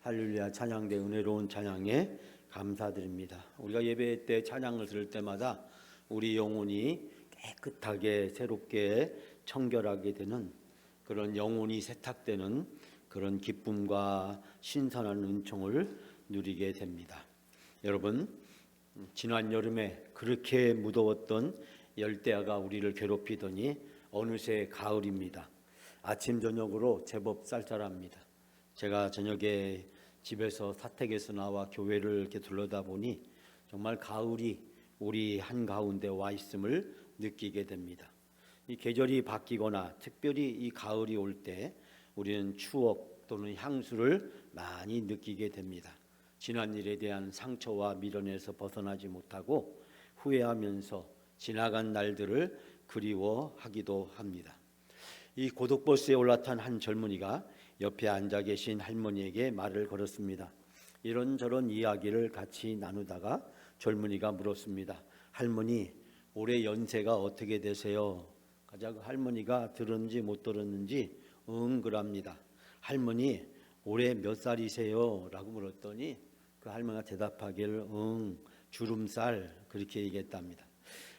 할렐루야. 찬양대 은혜로운 찬양에 감사드립니다. 우리가 예배 때 찬양을 들을 때마다 우리 영혼이 깨끗하게 새롭게 청결하게 되는 그런 영혼이 세탁되는 그런 기쁨과 신선한 은총을 누리게 됩니다. 여러분, 지난 여름에 그렇게 무더웠던 열대야가 우리를 괴롭히더니 어느새 가을입니다. 아침 저녁으로 제법 쌀쌀합니다. 제가 저녁에 집에서 사택에서 나와 교회를 이렇게 둘러다 보니 정말 가을이 우리 한가운데 와 있음을 느끼게 됩니다. 이 계절이 바뀌거나 특별히 이 가을이 올 때 우리는 추억 또는 향수를 많이 느끼게 됩니다. 지난 일에 대한 상처와 미련에서 벗어나지 못하고 후회하면서 지나간 날들을 그리워하기도 합니다. 이 고속버스에 올라탄 한 젊은이가 옆에 앉아 계신 할머니에게 말을 걸었습니다. 이런저런 이야기를 같이 나누다가 젊은이가 물었습니다. 할머니, 올해 연세가 어떻게 되세요? 가자, 그 할머니가 들었는지 못 들었는지 그럽니다. 할머니, 올해 몇 살이세요? 라고 물었더니 그 할머니가 대답하기를 주름살, 그렇게 얘기했답니다.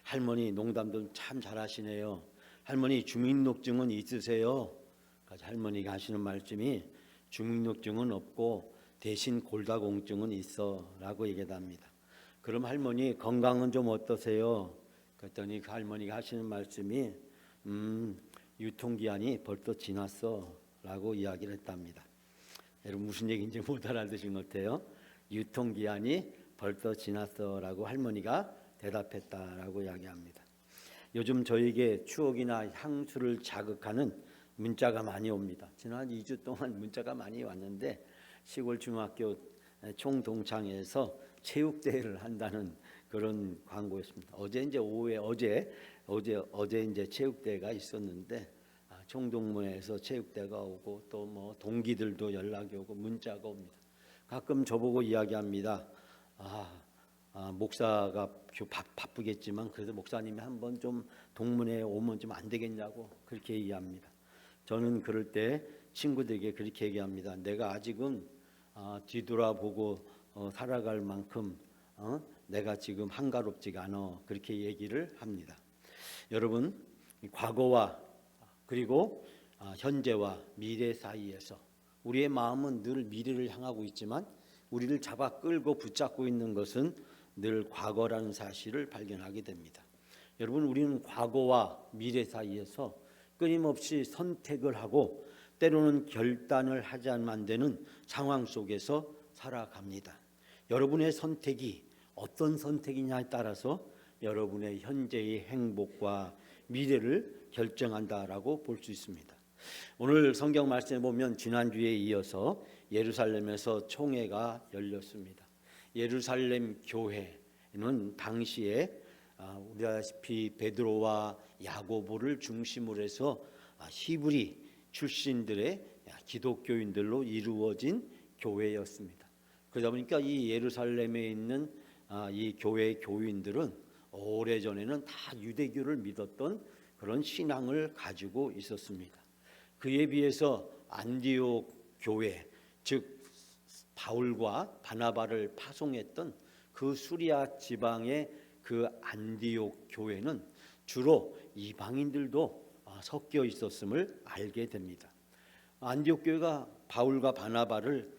할머니, 농담도 참 잘하시네요. 할머니, 주민등록증은 있으세요? 할머니가 하시는 말씀이 주민등록증은 없고 대신 골다공증은 있어 라고 얘기합니다. 그럼 할머니 건강은 좀 어떠세요? 그랬더니 그 할머니가 하시는 말씀이 유통기한이 벌써 지났어 라고 이야기를 했답니다. 여러분 무슨 얘기인지 못 알아듣신 것 같아요. 유통기한이 벌써 지났어 라고 할머니가 대답했다라고 이야기합니다. 요즘 저에게 추억이나 향수를 자극하는 문자가 많이 옵니다. 지난 2주 동안 문자가 많이 왔는데 시골 중학교 총동창회에서 체육대회를 한다는 그런 광고였습니다. 어제 이제 오후에 어제 이제 체육대회가 있었는데 총동문회에서 체육대회가 오고 또 뭐 동기들도 연락이 오고 문자가 옵니다. 가끔 저보고 이야기합니다. 목사가 바쁘겠지만 그래도 목사님이 한번 좀 동문회에 오면 좀 안 되겠냐고 그렇게 얘기합니다. 저는 그럴 때 친구들에게 그렇게 얘기합니다. 내가 아직은 뒤돌아보고 살아갈 만큼 내가 지금 한가롭지가 않아, 그렇게 얘기를 합니다. 여러분, 과거와 그리고 현재와 미래 사이에서 우리의 마음은 늘 미래를 향하고 있지만 우리를 잡아 끌고 붙잡고 있는 것은 늘 과거라는 사실을 발견하게 됩니다. 여러분, 우리는 과거와 미래 사이에서 끊임없이 선택을 하고 때로는 결단을 하지 않으면 안 되는 상황 속에서 살아갑니다. 여러분의 선택이 어떤 선택이냐에 따라서 여러분의 현재의 행복과 미래를 결정한다라고 볼 수 있습니다. 오늘 성경 말씀에 보면 지난주에 이어서 예루살렘에서 총회가 열렸습니다. 예루살렘 교회는 당시에 우리 아시피 베드로와 야고보를 중심으로 해서 히브리 출신들의 기독교인들로 이루어진 교회였습니다. 그러다 보니까 이 예루살렘에 있는 이 교회의 교인들은 오래전에는 다 유대교를 믿었던 그런 신앙을 가지고 있었습니다. 그에 비해서 안디옥 교회, 즉 바울과 바나바를 파송했던 그 수리아 지방의 그 안디옥 교회는 주로 이방인들도 섞여 있었음을 알게 됩니다. 안디옥 교회가 바울과 바나바를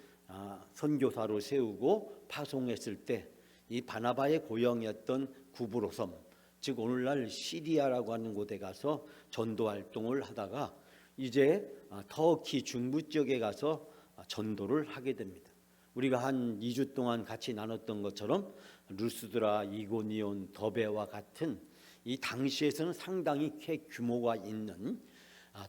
선교사로 세우고 파송했을 때 이 바나바의 고향이었던 구브로섬, 즉 오늘날 시리아라고 하는 곳에 가서 전도 활동을 하다가 이제 터키 중부 지역에 가서 전도를 하게 됩니다. 우리가 한 2주 동안 같이 나눴던 것처럼 루스드라, 이고니온, 더베와 같은 이 당시에서는 상당히 꽤 규모가 있는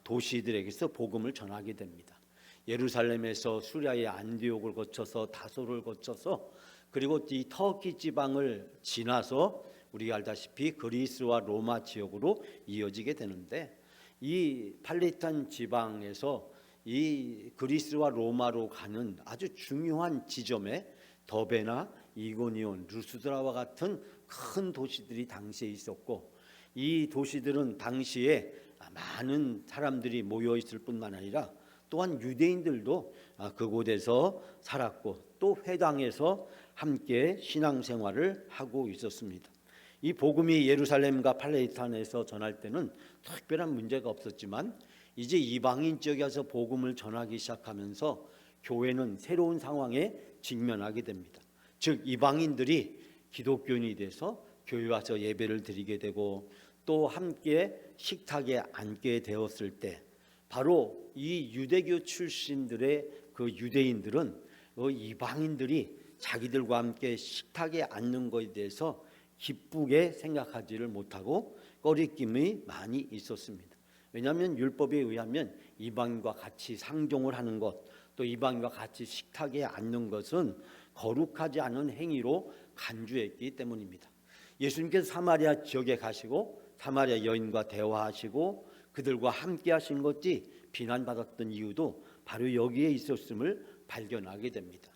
도시들에게서 복음을 전하게 됩니다. 예루살렘에서 수리아의 안디옥을 거쳐서 다소를 거쳐서 그리고 이 터키 지방을 지나서 우리가 알다시피 그리스와 로마 지역으로 이어지게 되는데 이 팔레스타인 지방에서 이 그리스와 로마로 가는 아주 중요한 지점에 더베나 이고니온, 루스드라와 같은 큰 도시들이 당시에 있었고 이 도시들은 당시에 많은 사람들이 모여 있을 뿐만 아니라 또한 유대인들도 그곳에서 살았고 또 회당에서 함께 신앙생활을 하고 있었습니다. 이 복음이 예루살렘과 팔레스타인에서 전할 때는 특별한 문제가 없었지만 이제 이방인 지역에서 복음을 전하기 시작하면서 교회는 새로운 상황에 직면하게 됩니다. 즉 이방인들이 기독교인이 돼서 교회 와서 예배를 드리게 되고 또 함께 식탁에 앉게 되었을 때 바로 이 유대교 출신들의 그 유대인들은 이방인들이 자기들과 함께 식탁에 앉는 것에 대해서 기쁘게 생각하지를 못하고 꺼리낌이 많이 있었습니다. 왜냐하면 율법에 의하면 이방인과 같이 상종을 하는 것, 또 이방인과 같이 식탁에 앉는 것은 거룩하지 않은 행위로 간주했기 때문입니다. 예수님께서 사마리아 지역에 가시고 사마리아 여인과 대화하시고 그들과 함께 하신 것이 비난받았던 이유도 바로 여기에 있었음을 발견하게 됩니다.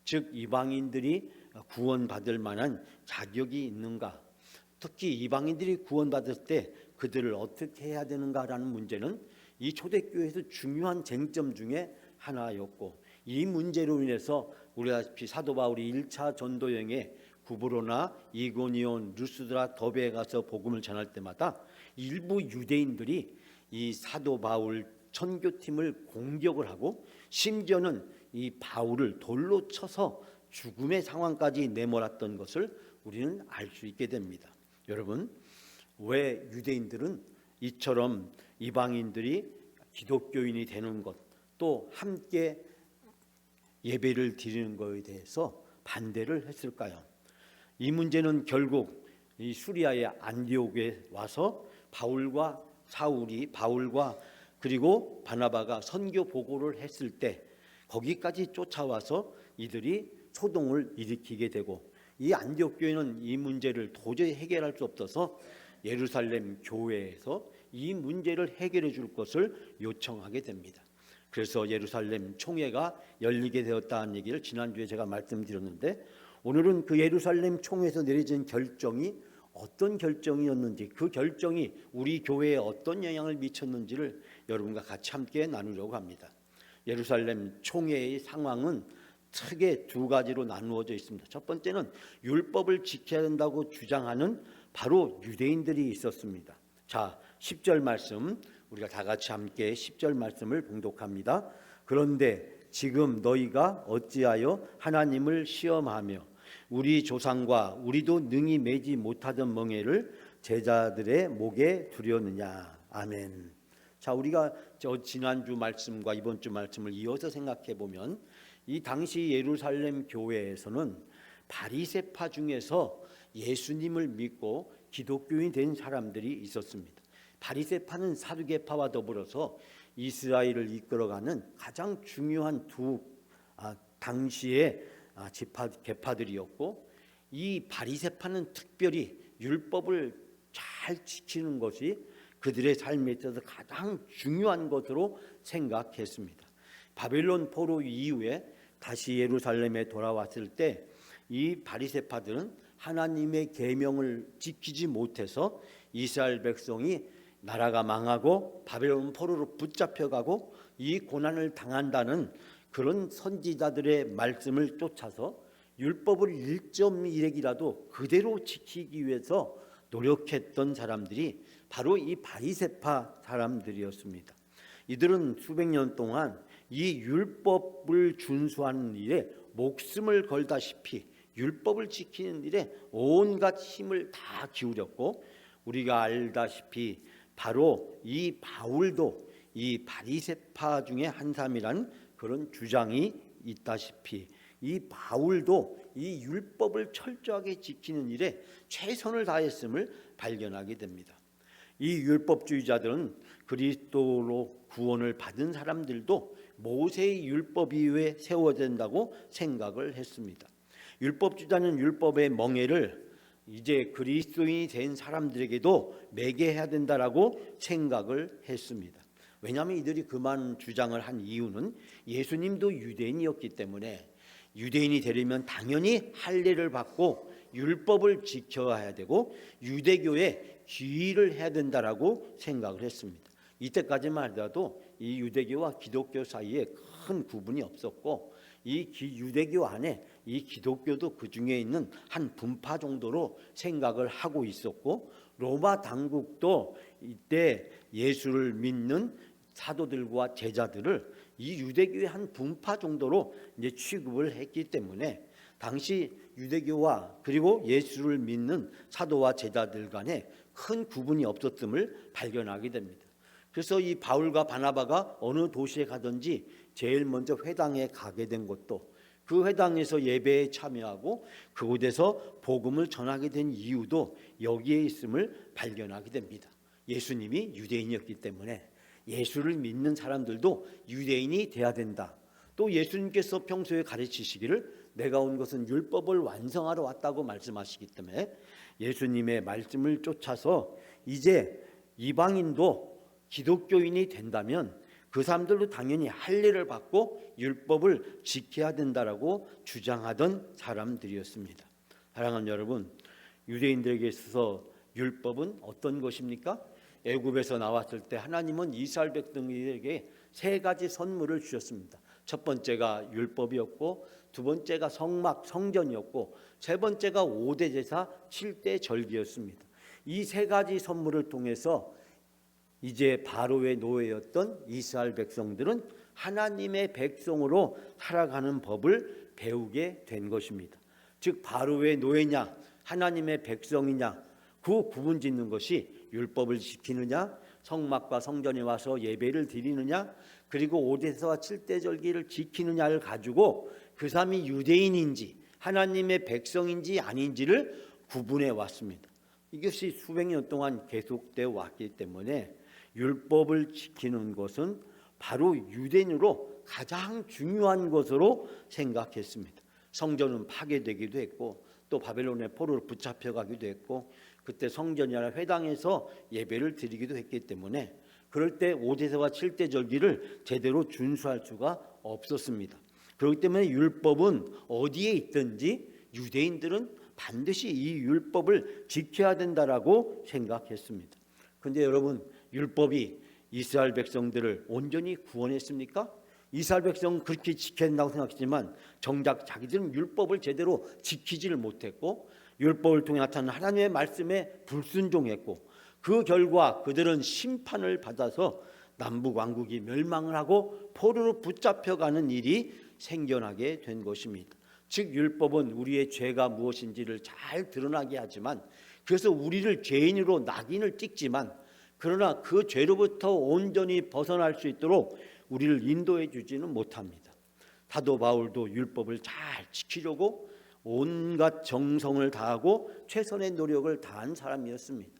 즉 이방인들이 구원받을 만한 자격이 있는가, 특히 이방인들이 구원받을 때 그들을 어떻게 해야 되는가라는 문제는 이 초대교회에서 중요한 쟁점 중에 하나였고, 이 문제로 인해서 우리가 아시다시피 사도 바울이 1차 전도 여행에 구브로나 이고니온, 루스드라, 더베에 가서 복음을 전할 때마다 일부 유대인들이 이 사도 바울 선교팀을 공격을 하고 심지어는 이 바울을 돌로 쳐서 죽음의 상황까지 내몰았던 것을 우리는 알 수 있게 됩니다. 여러분, 왜 유대인들은 이처럼 이방인들이 기독교인이 되는 것, 또 함께 예배를 드리는 것에 대해서 반대를 했을까요? 이 문제는 결국 이 수리아의 안디옥에 와서 바울과 그리고 바나바가 선교 보고를 했을 때 거기까지 쫓아와서 이들이 소동을 일으키게 되고, 이 안디옥 교회는 이 문제를 도저히 해결할 수 없어서 예루살렘 교회에서 이 문제를 해결해 줄 것을 요청하게 됩니다. 그래서 예루살렘 총회가 열리게 되었다는 얘기를 지난주에 제가 말씀드렸는데, 오늘은 그 예루살렘 총회에서 내려진 결정이 어떤 결정이었는지, 그 결정이 우리 교회에 어떤 영향을 미쳤는지를 여러분과 같이 함께 나누려고 합니다. 예루살렘 총회의 상황은 크게 두 가지로 나누어져 있습니다. 첫 번째는 율법을 지켜야 된다고 주장하는 바로 유대인들이 있었습니다. 자, 10절 말씀, 우리가 다 같이 함께 10절 말씀을 봉독합니다. 그런데 지금 너희가 어찌하여 하나님을 시험하며 우리 조상과 우리도 능히 매지 못하던 멍에를 제자들의 목에 두려느냐. 아멘. 자, 우리가 지난주 말씀과 이번 주 말씀을 이어서 생각해 보면 이 당시 예루살렘 교회에서는 바리새파 중에서 예수님을 믿고 기독교인 된 사람들이 있었습니다. 바리새파는 사두개파와 더불어서 이스라엘을 이끌어가는 가장 중요한 두 당시의 계파들이었고, 이 바리새파는 특별히 율법을 잘 지키는 것이 그들의 삶에 있어서 가장 중요한 것으로 생각했습니다. 바벨론 포로 이후에 다시 예루살렘에 돌아왔을 때 이 바리새파들은 하나님의 계명을 지키지 못해서 이스라엘 백성이 나라가 망하고 바벨론 포로로 붙잡혀가고 이 고난을 당한다는 그런 선지자들의 말씀을 쫓아서 율법을 1.1핵이라도 그대로 지키기 위해서 노력했던 사람들이 바로 이 바리새파 사람들이었습니다. 이들은 수백 년 동안 이 율법을 준수하는 일에 목숨을 걸다시피 율법을 지키는 일에 온갖 힘을 다 기울였고, 우리가 알다시피 바로 이 바울도 이 바리새파 중에 한 사람이라는 그런 주장이 있다시피 이 바울도 이 율법을 철저하게 지키는 일에 최선을 다했음을 발견하게 됩니다. 이 율법주의자들은 그리스도로 구원을 받은 사람들도 모세의 율법 이후에 세워야 된다고 생각을 했습니다. 율법주의자는 율법의 멍에를 이제 그리스도인이 된 사람들에게도 매게 해야 된다라고 생각을 했습니다. 왜냐하면 이들이 그만 주장을 한 이유는 예수님도 유대인이었기 때문에 유대인이 되려면 당연히 할례를 받고 율법을 지켜야 되고 유대교에 귀의를 해야 된다라고 생각을 했습니다. 이때까지만 하더라도 이 유대교와 기독교 사이에 큰 구분이 없었고 이 유대교 안에 이 기독교도 그 중에 있는 한 분파 정도로 생각을 하고 있었고 로마 당국도 이때 예수를 믿는 사도들과 제자들을 이 유대교의 한 분파 정도로 이제 취급을 했기 때문에 당시 유대교와 그리고 예수를 믿는 사도와 제자들 간에 큰 구분이 없었음을 발견하게 됩니다. 그래서 이 바울과 바나바가 어느 도시에 가든지 제일 먼저 회당에 가게 된 것도 그 회당에서 예배에 참여하고 그곳에서 복음을 전하게 된 이유도 여기에 있음을 발견하게 됩니다. 예수님이 유대인이었기 때문에 예수를 믿는 사람들도 유대인이 돼야 된다. 또 예수님께서 평소에 가르치시기를 내가 온 것은 율법을 완성하러 왔다고 말씀하시기 때문에 예수님의 말씀을 쫓아서 이제 이방인도 기독교인이 된다면 그 사람들도 당연히 할례를 받고 율법을 지켜야 된다라고 주장하던 사람들이었습니다. 사랑하는 여러분, 유대인들에게 있어서 율법은 어떤 것입니까? 애굽에서 나왔을 때 하나님은 이스라엘 백성들에게 세 가지 선물을 주셨습니다. 첫 번째가 율법이었고 두 번째가 성전이었고 세 번째가 5대 제사 7대 절기였습니다. 이 세 가지 선물을 통해서 이제 바로의 노예였던 이스라엘 백성들은 하나님의 백성으로 살아가는 법을 배우게 된 것입니다. 즉 바로의 노예냐 하나님의 백성이냐 그 구분 짓는 것이 율법을 지키느냐 성막과 성전에 와서 예배를 드리느냐 그리고 5대제사와 7대 절기를 지키느냐를 가지고 그 사람이 유대인인지 하나님의 백성인지 아닌지를 구분해 왔습니다. 이것이 수백 년 동안 계속되어 왔기 때문에 율법을 지키는 것은 바로 유대인으로 가장 중요한 것으로 생각했습니다. 성전은 파괴되기도 했고 또 바벨론의 포로로 붙잡혀가기도 했고 그때 성전이나 회당에서 예배를 드리기도 했기 때문에 그럴 때 5대제사와 7대 절기를 제대로 준수할 수가 없었습니다. 그렇기 때문에 율법은 어디에 있든지 유대인들은 반드시 이 율법을 지켜야 된다라고 생각했습니다. 그런데 여러분 율법이 이스라엘 백성들을 온전히 구원했습니까? 이스라엘 백성은 그렇게 지켜야 된다고 생각했지만 정작 자기들은 율법을 제대로 지키지를 못했고 율법을 통해 나타나는 하나님의 말씀에 불순종했고 그 결과 그들은 심판을 받아서 남북 왕국이 멸망을 하고 포로로 붙잡혀가는 일이 생겨나게 된 것입니다. 즉 율법은 우리의 죄가 무엇인지를 잘 드러나게 하지만 그래서 우리를 죄인으로 낙인을 찍지만 그러나 그 죄로부터 온전히 벗어날 수 있도록 우리를 인도해 주지는 못합니다. 사도 바울도 율법을 잘 지키려고 온갖 정성을 다하고 최선의 노력을 다한 사람이었습니다.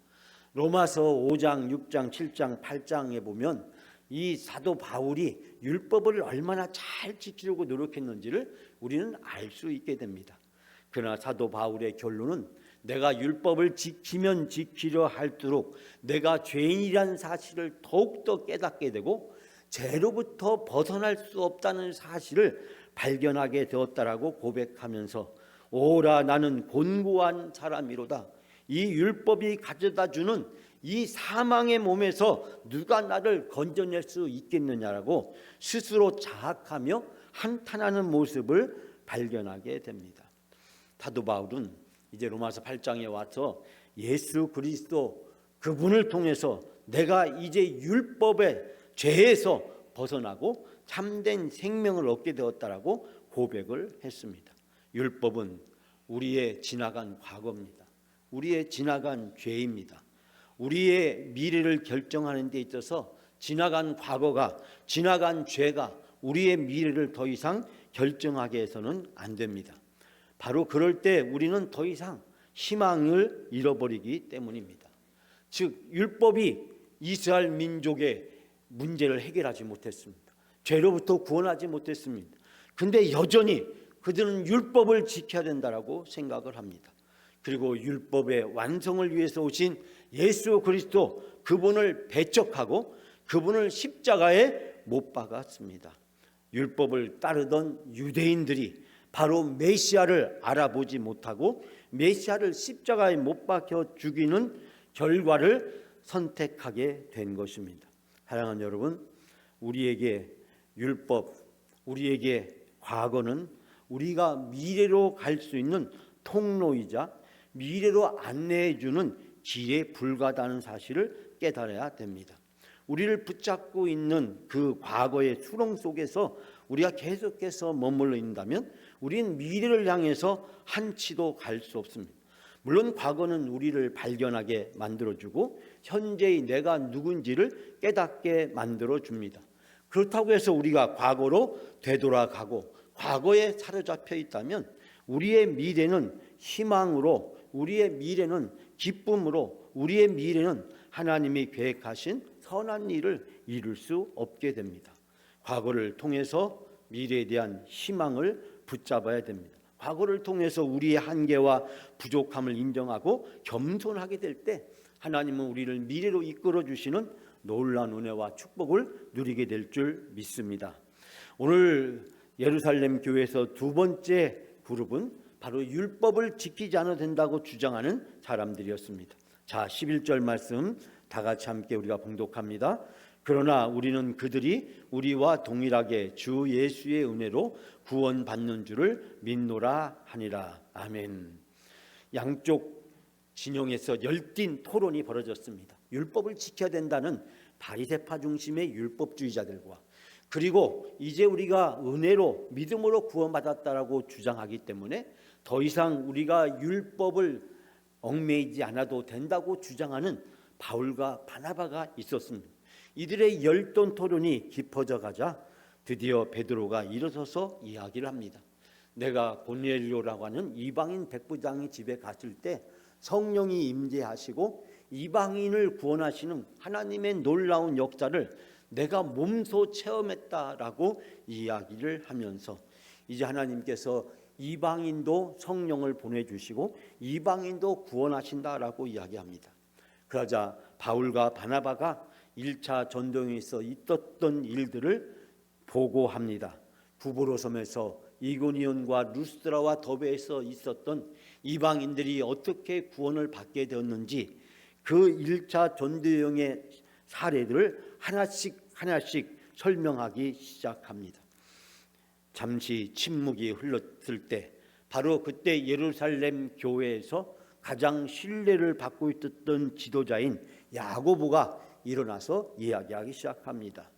로마서 5장, 6장, 7장, 8장에 보면 이 사도 바울이 율법을 얼마나 잘 지키려고 노력했는지를 우리는 알 수 있게 됩니다. 그러나 사도 바울의 결론은 내가 율법을 지키면 지키려 할수록 내가 죄인이라는 사실을 더욱더 깨닫게 되고 죄로부터 벗어날 수 없다는 사실을 발견하게 되었다라고 고백하면서 오라 나는 곤고한 사람이로다. 이 율법이 가져다주는 이 사망의 몸에서 누가 나를 건져낼 수 있겠느냐라고 스스로 자학하며 한탄하는 모습을 발견하게 됩니다. 사도 바울은 이제 로마서 8장에 와서 예수 그리스도 그분을 통해서 내가 이제 율법의 죄에서 벗어나고 참된 생명을 얻게 되었다라고 고백을 했습니다. 율법은 우리의 지나간 과거입니다. 우리의 지나간 죄입니다. 우리의 미래를 결정하는 데 있어서 지나간 과거가 지나간 죄가 우리의 미래를 더 이상 결정하게 해서는 안 됩니다. 바로 그럴 때 우리는 더 이상 희망을 잃어버리기 때문입니다. 즉 율법이 이스라엘 민족의 문제를 해결하지 못했습니다. 죄로부터 구원하지 못했습니다. 근데 여전히 그들은 율법을 지켜야 된다라고 생각을 합니다. 그리고 율법의 완성을 위해서 오신 예수 그리스도 그분을 배척하고 그분을 십자가에 못 박았습니다. 율법을 따르던 유대인들이 바로 메시아를 알아보지 못하고 메시아를 십자가에 못 박혀 죽이는 결과를 선택하게 된 것입니다. 사랑하는 여러분, 우리에게 율법, 우리에게 과거는 우리가 미래로 갈 수 있는 통로이자 미래로 안내해 주는 길에 불과하다는 사실을 깨달아야 됩니다. 우리를 붙잡고 있는 그 과거의 수렁 속에서 우리가 계속해서 머물러 있다면 우리는 미래를 향해서 한치도 갈 수 없습니다. 물론 과거는 우리를 발견하게 만들어주고 현재의 내가 누군지를 깨닫게 만들어줍니다. 그렇다고 해서 우리가 과거로 되돌아가고 과거에 사로잡혀 있다면 우리의 미래는 희망으로, 우리의 미래는 기쁨으로, 우리의 미래는 하나님이 계획하신 선한 일을 이룰 수 없게 됩니다. 과거를 통해서 미래에 대한 희망을 붙잡아야 됩니다. 과거를 통해서 우리의 한계와 부족함을 인정하고 겸손하게 될 때 하나님은 우리를 미래로 이끌어 주시는 놀라운 은혜와 축복을 누리게 될 줄 믿습니다. 오늘 예루살렘 교회에서 두 번째 그룹은 바로 율법을 지키지 않아도 된다고 주장하는 사람들이었습니다. 자, 11절 말씀 다 같이 함께 우리가 봉독합니다. 그러나 우리는 그들이 우리와 동일하게 주 예수의 은혜로 구원받는 줄을 믿노라 하니라. 아멘. 양쪽 진영에서 열띤 토론이 벌어졌습니다. 율법을 지켜야 된다는 바리새파 중심의 율법주의자들과 그리고 이제 우리가 은혜로 믿음으로 구원받았다라고 주장하기 때문에 더 이상 우리가 율법을 얽매이지 않아도 된다고 주장하는 바울과 바나바가 있었습니다. 이들의 열띤 토론이 깊어져 가자 드디어 베드로가 일어서서 이야기를 합니다. 내가 고넬료라고 하는 이방인 백부장의 집에 갔을 때 성령이 임재하시고 이방인을 구원하시는 하나님의 놀라운 역사를 내가 몸소 체험했다라고 이야기를 하면서 이제 하나님께서 이방인도 성령을 보내주시고 이방인도 구원하신다라고 이야기합니다. 그러자 바울과 바나바가 1차 전도여행에서 있었던 일들을 보고합니다. 부보로 섬에서 이고니온과 루스드라와 더베에서 있었던 이방인들이 어떻게 구원을 받게 되었는지 그 1차 전도여행의 사례들을 하나씩 설명하기 시작합니다. 잠시 침묵이 흘렀을 때 바로 그때 예루살렘 교회에서 가장 신뢰를 받고 있었던 지도자인 야고보가 일어나서 이야기하기 시작합니다.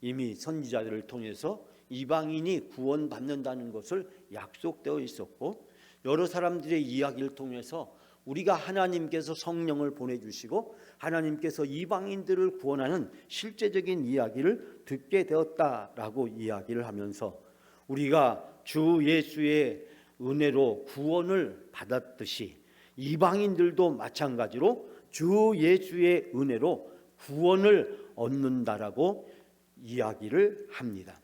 이미 선지자들을 통해서 이방인이 구원받는다는 것을 약속되어 있었고 여러 사람들의 이야기를 통해서 우리가 하나님께서 성령을 보내주시고 하나님께서 이방인들을 구원하는 실제적인 이야기를 듣게 되었다라고 이야기를 하면서 우리가 주 예수의 은혜로 구원을 받았듯이 이방인들도 마찬가지로 주 예수의 은혜로 구원을 얻는다라고 이야기를 합니다.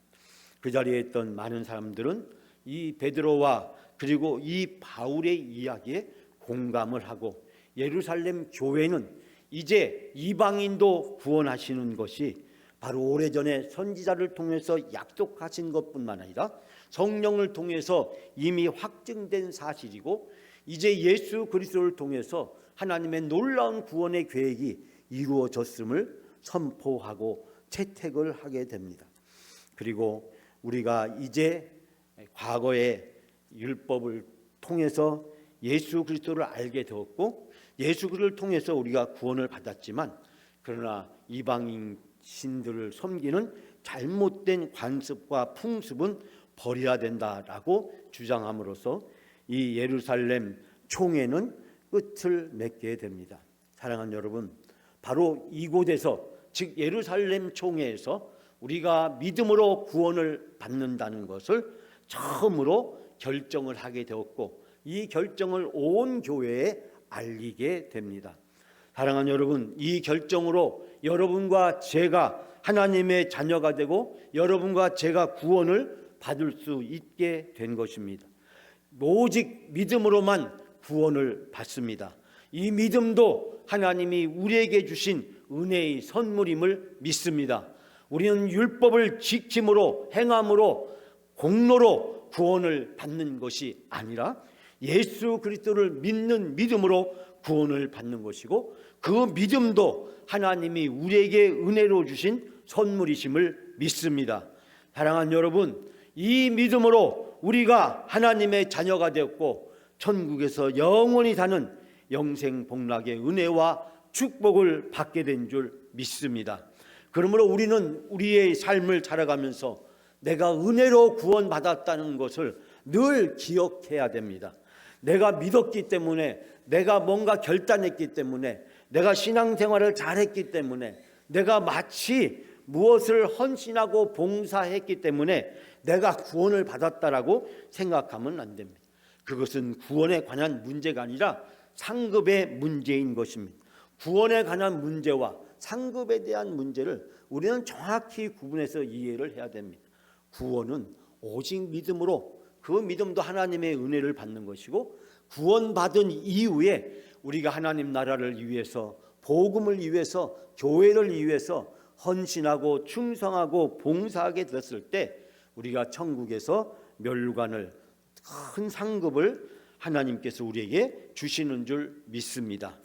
그 자리에 있던 많은 사람들은 이 베드로와 그리고 이 바울의 이야기에 공감을 하고 예루살렘 교회는 이제 이방인도 구원하시는 것이 바로 오래전에 선지자를 통해서 약속하신 것뿐만 아니라 성령을 통해서 이미 확증된 사실이고 이제 예수 그리스도를 통해서 하나님의 놀라운 구원의 계획이 이루어졌음을 선포하고 채택을 하게 됩니다. 그리고 우리가 이제 과거의 율법을 통해서 예수 그리스도를 알게 되었고 예수 그리스도를 통해서 우리가 구원을 받았지만 그러나 이방인 신들을 섬기는 잘못된 관습과 풍습은 버려야 된다라고 주장함으로써 이 예루살렘 총회는 끝을 맺게 됩니다. 사랑하는 여러분, 바로 이곳에서 즉 예루살렘 총회에서 우리가 믿음으로 구원을 받는다는 것을 처음으로 결정을 하게 되었고 이 결정을 온 교회에 알리게 됩니다. 사랑하는 여러분, 이 결정으로 여러분과 제가 하나님의 자녀가 되고 여러분과 제가 구원을 받을 수 있게 된 것입니다. 오직 믿음으로만 구원을 받습니다. 이 믿음도 하나님이 우리에게 주신 은혜의 선물임을 믿습니다. 우리는 율법을 지킴으로 행함으로 공로로 구원을 받는 것이 아니라 예수 그리스도를 믿는 믿음으로 구원을 받는 것이고 그 믿음도 하나님이 우리에게 은혜로 주신 선물이심을 믿습니다. 사랑하는 여러분, 이 믿음으로 우리가 하나님의 자녀가 되었고 천국에서 영원히 사는 영생 복락의 은혜와 축복을 받게 된 줄 믿습니다. 그러므로 우리는 우리의 삶을 살아가면서 내가 은혜로 구원받았다는 것을 늘 기억해야 됩니다. 내가 믿었기 때문에, 내가 뭔가 결단했기 때문에, 내가 신앙생활을 잘했기 때문에, 내가 마치 무엇을 헌신하고 봉사했기 때문에 내가 구원을 받았다라고 생각하면 안 됩니다. 그것은 구원에 관한 문제가 아니라 상급의 문제인 것입니다. 구원에 관한 문제와 상급에 대한 문제를 우리는 정확히 구분해서 이해를 해야 됩니다. 구원은 오직 믿음으로, 그 믿음도 하나님의 은혜를 받는 것이고, 구원받은 이후에 우리가 하나님 나라를 위해서, 복음을 위해서, 교회를 위해서 헌신하고 충성하고 봉사하게 됐을 때 우리가 천국에서 멸관을, 큰 상급을 하나님께서 우리에게 주시는 줄 믿습니다.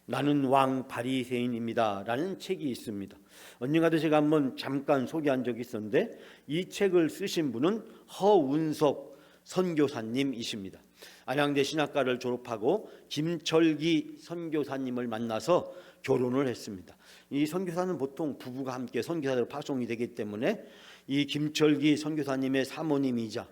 나는 왕 바리새인입니다 라는 책이 있습니다. 언젠가도 제가 한번 잠깐 소개한 적이 있었는데, 이 책을 쓰신 분은 허운석 선교사님이십니다. 안양대 신학과를 졸업하고 김철기 선교사님을 만나서 결혼을 했습니다. 이 선교사는 보통 부부가 함께 선교사로 파송이 되기 때문에 이 김철기 선교사님의 사모님이자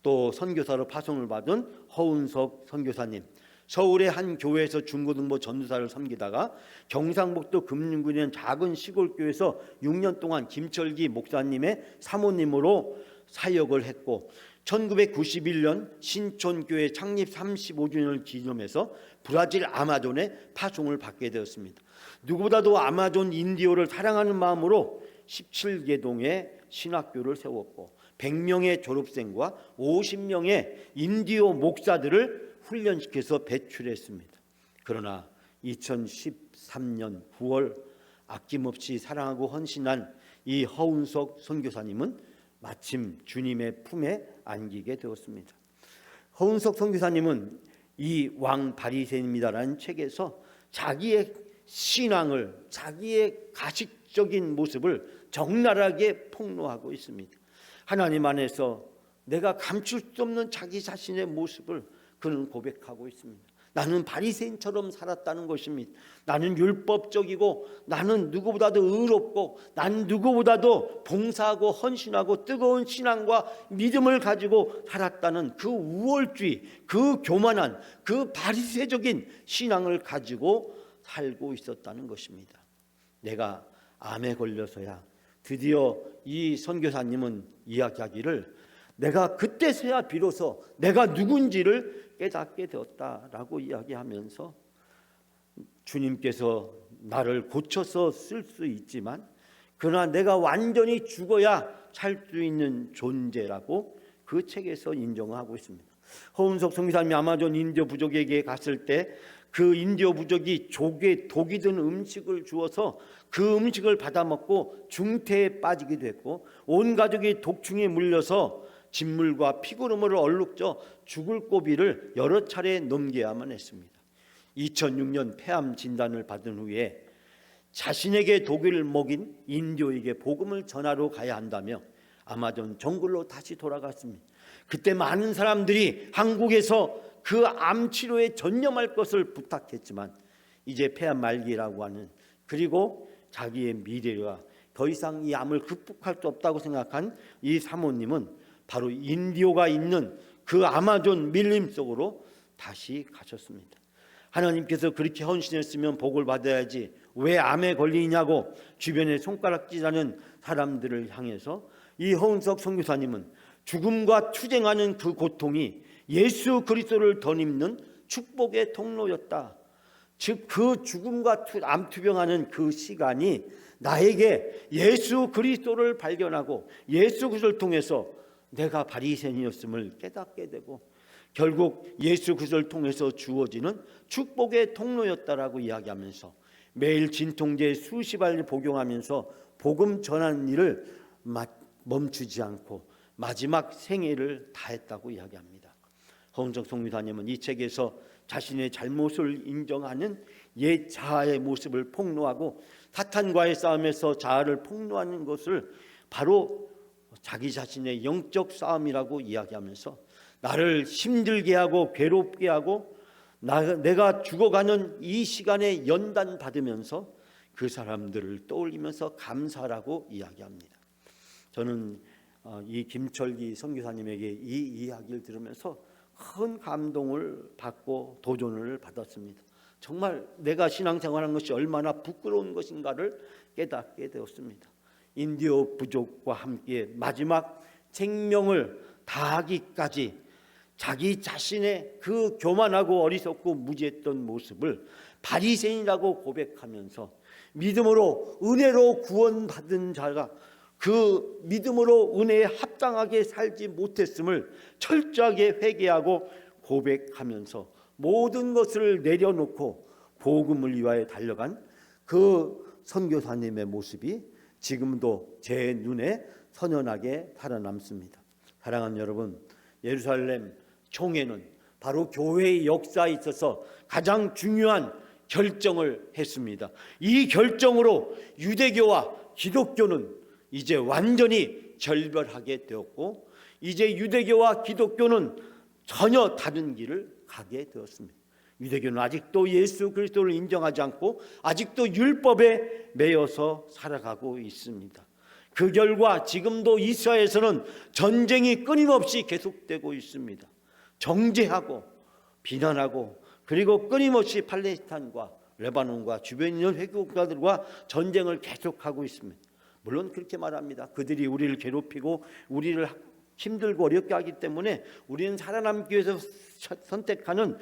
또 선교사로 파송을 받은 허운석 선교사님, 서울의 한 교회에서 중고등부 전도사를 섬기다가 경상북도 금융군에 있는 작은 시골교회에서 6년 동안 김철기 목사님의 사모님으로 사역을 했고, 1991년 신촌교회 창립 35주년을 기념해서 브라질 아마존에 파송을 받게 되었습니다. 누구보다도 아마존 인디오를 사랑하는 마음으로 17개동의 신학교를 세웠고 100명의 졸업생과 50명의 인디오 목사들을 훈련시켜서 배출했습니다. 그러나 2013년 9월 아낌없이 사랑하고 헌신한 이 허운석 선교사님은 마침 주님의 품에 안기게 되었습니다. 허운석 선교사님은 이 왕 바리새인입니다라는 책에서 자기의 신앙을, 자기의 가식적인 모습을 적나라하게 폭로하고 있습니다. 하나님 안에서 내가 감출 수 없는 자기 자신의 모습을 그는 고백하고 있습니다. 나는 바리새인처럼 살았다는 것입니다. 나는 율법적이고, 나는 누구보다도 의롭고, 나는 누구보다도 봉사하고 헌신하고 뜨거운 신앙과 믿음을 가지고 살았다는 그 우월주의, 그 교만한, 그 바리새적인 신앙을 가지고 살고 있었다는 것입니다. 내가 암에 걸려서야 드디어 이 선교사님은 이야기하기를, 내가 그때서야 비로소 내가 누군지를 깨닫게 되었다라고 이야기하면서, 주님께서 나를 고쳐서 쓸 수 있지만 그러나 내가 완전히 죽어야 살 수 있는 존재라고 그 책에서 인정하고 있습니다. 허운석 선교사님이 아마존 인디오 부족에게 갔을 때 그 인디오 부족이 족에 독이 든 음식을 주어서 그 음식을 받아먹고 중태에 빠지게 됐고, 온 가족이 독충에 물려서 진물과 피고름을 얼룩져 죽을 고비를 여러 차례 넘겨야만 했습니다. 2006년 폐암 진단을 받은 후에 자신에게 독을 먹인 인디오에게 복음을 전하러 가야 한다며 아마존 정글로 다시 돌아갔습니다. 그때 많은 사람들이 한국에서 그 암 치료에 전념할 것을 부탁했지만 이제 폐암 말기라고 하는, 그리고 자기의 미래가 더 이상 이 암을 극복할 수 없다고 생각한 이 사모님은 바로 인디오가 있는 그 아마존 밀림 속으로 다시 가셨습니다. 하나님께서 그렇게 헌신했으면 복을 받아야지 왜 암에 걸리냐고 주변에 손가락질하는 사람들을 향해서 이 허운석 선교사님은 죽음과 투쟁하는 그 고통이 예수 그리스도를 덧입는 축복의 통로였다. 즉 그 죽음과 암투병하는 그 시간이 나에게 예수 그리스도를 발견하고 예수 그리스도를 통해서 내가 바리새인이었음을 깨닫게 되고, 결국 예수 그리스도를 통해서 주어지는 축복의 통로였다라고 이야기하면서 매일 진통제 수십 알을 복용하면서 복음 전하는 일을 멈추지 않고 마지막 생애를 다했다고 이야기합니다. 홍정석 성교사님은 이 책에서 자신의 잘못을 인정하는 옛 자아의 모습을 폭로하고 사탄과의 싸움에서 자아를 폭로하는 것을 바로 자기 자신의 영적 싸움이라고 이야기하면서 나를 힘들게 하고 괴롭게 하고 내가 죽어가는 이 시간에 연단받으면서 그 사람들을 떠올리면서 감사라고 이야기합니다. 저는 이 김철기 선교사님에게 이 이야기를 들으면서 큰 감동을 받고 도전을 받았습니다. 정말 내가 신앙생활한 것이 얼마나 부끄러운 것인가를 깨닫게 되었습니다. 인디오 부족과 함께 마지막 생명을 다하기까지 자기 자신의 그 교만하고 어리석고 무지했던 모습을 바리새인이라고 고백하면서 믿음으로 은혜로 구원받은 자가 그 믿음으로 은혜에 합당하게 살지 못했음을 철저하게 회개하고 고백하면서 모든 것을 내려놓고 복음을 위하여 달려간 그 선교사님의 모습이 지금도 제 눈에 선연하게 살아남습니다. 사랑하는 여러분, 예루살렘 총회는 바로 교회의 역사에 있어서 가장 중요한 결정을 했습니다. 이 결정으로 유대교와 기독교는 이제 완전히 결별하게 되었고 이제 유대교와 기독교는 전혀 다른 길을 가게 되었습니다. 유대교는 아직도 예수 그리스도를 인정하지 않고 아직도 율법에 매여서 살아가고 있습니다. 그 결과 지금도 이스라엘에서는 전쟁이 끊임없이 계속되고 있습니다. 정죄하고 비난하고 그리고 끊임없이 팔레스타인과 레바논과 주변에 있는 회국가들과 전쟁을 계속하고 있습니다. 물론 그렇게 말합니다. 그들이 우리를 괴롭히고 우리를 힘들고 어렵게 하기 때문에 우리는 살아남기 위해서 선택하는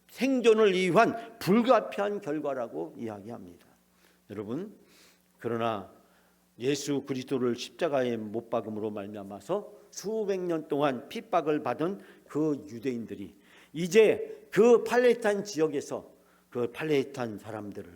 생존을 위한 불가피한 결과라고 이야기합니다. 여러분, 그러나 예수 그리스도를 십자가에 못 박음으로 말미암아서 수백 년 동안 핍박을 받은 그 유대인들이 이제 그 팔레스타인 지역에서 그 팔레스타인 사람들을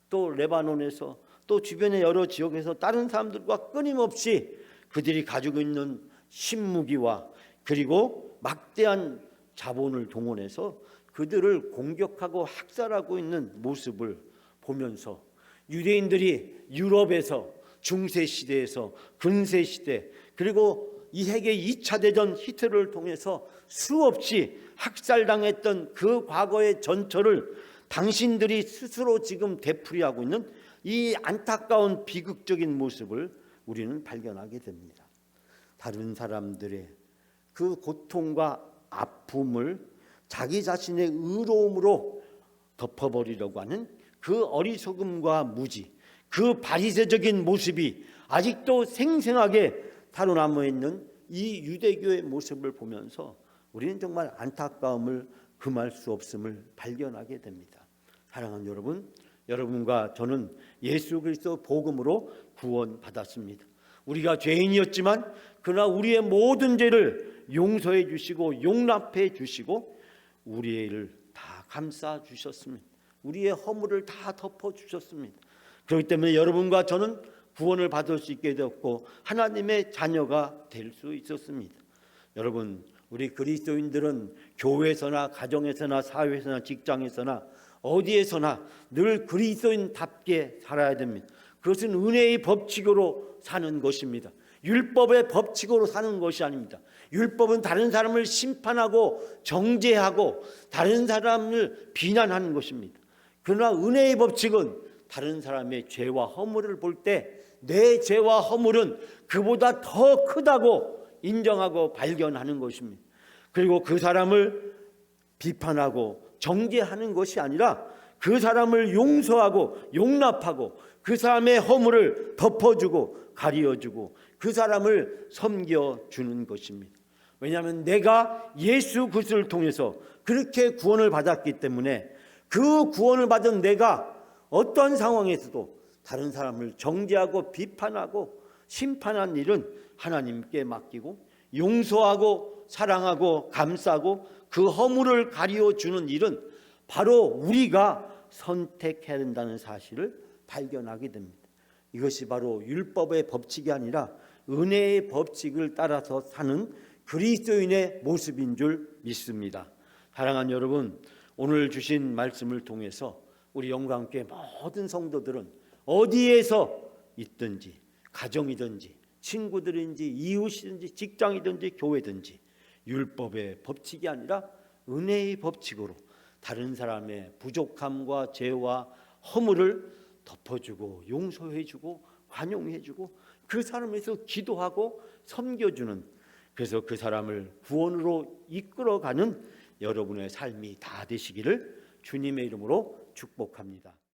또 레바논에서 또 주변의 여러 지역에서 다른 사람들과 끊임없이 그들이 가지고 있는 신무기와 그리고 막대한 자본을 동원해서 그들을 공격하고 학살하고 있는 모습을 보면서 유대인들이 유럽에서 중세시대에서 근세시대 그리고 이 세계 2차 대전 히틀러를 통해서 수없이 학살당했던 그 과거의 전철을 당신들이 스스로 지금 되풀이하고 있는 이 안타까운 비극적인 모습을 우리는 발견하게 됩니다. 다른 사람들의 그 고통과 아픔을 자기 자신의 의로움으로 덮어버리려고 하는 그 어리석음과 무지, 그 바리새적인 모습이 아직도 생생하게 살아남아 있는 이 유대교의 모습을 보면서 우리는 정말 안타까움을 금할 수 없음을 발견하게 됩니다. 사랑하는 여러분, 여러분과 저는 예수 그리스도 복음으로 구원받았습니다. 우리가 죄인이었지만 그러나 우리의 모든 죄를 용서해 주시고 용납해 주시고 우리를 다 감싸 주셨습니다. 우리의 허물을 다 덮어 주셨습니다. 그렇기 때문에 여러분과 저는 구원을 받을 수 있게 되었고 하나님의 자녀가 될 수 있었습니다. 여러분, 우리 그리스도인들은 교회에서나 가정에서나 사회에서나 직장에서나 어디에서나 늘 그리스도인답게 살아야 됩니다. 그것은 은혜의 법칙으로 사는 것입니다. 율법의 법칙으로 사는 것이 아닙니다. 율법은 다른 사람을 심판하고 정죄하고 다른 사람을 비난하는 것입니다. 그러나 은혜의 법칙은 다른 사람의 죄와 허물을 볼 때 내 죄와 허물은 그보다 더 크다고 인정하고 발견하는 것입니다. 그리고 그 사람을 비판하고 정죄하는 것이 아니라 그 사람을 용서하고 용납하고 그 사람의 허물을 덮어주고 가려주고 그 사람을 섬겨주는 것입니다. 왜냐하면 내가 예수 그리스도를 통해서 그렇게 구원을 받았기 때문에 그 구원을 받은 내가 어떤 상황에서도 다른 사람을 정죄하고 비판하고 심판한 일은 하나님께 맡기고 용서하고 사랑하고 감싸고 그 허물을 가려주는 일은 바로 우리가 선택해야 된다는 사실을 발견하게 됩니다. 이것이 바로 율법의 법칙이 아니라 은혜의 법칙을 따라서 사는 그리스도인의 모습인 줄 믿습니다. 사랑하는 여러분, 오늘 주신 말씀을 통해서 우리 영광교회 모든 성도들은 어디에서 있든지, 가정이든지 친구들인지 이웃이든지 직장이든지 교회든지 율법의 법칙이 아니라 은혜의 법칙으로 다른 사람의 부족함과 죄와 허물을 덮어주고 용서해주고 관용해주고 그 사람에서 기도하고 섬겨주는, 그래서 그 사람을 구원으로 이끌어가는 여러분의 삶이 다 되시기를 주님의 이름으로 축복합니다.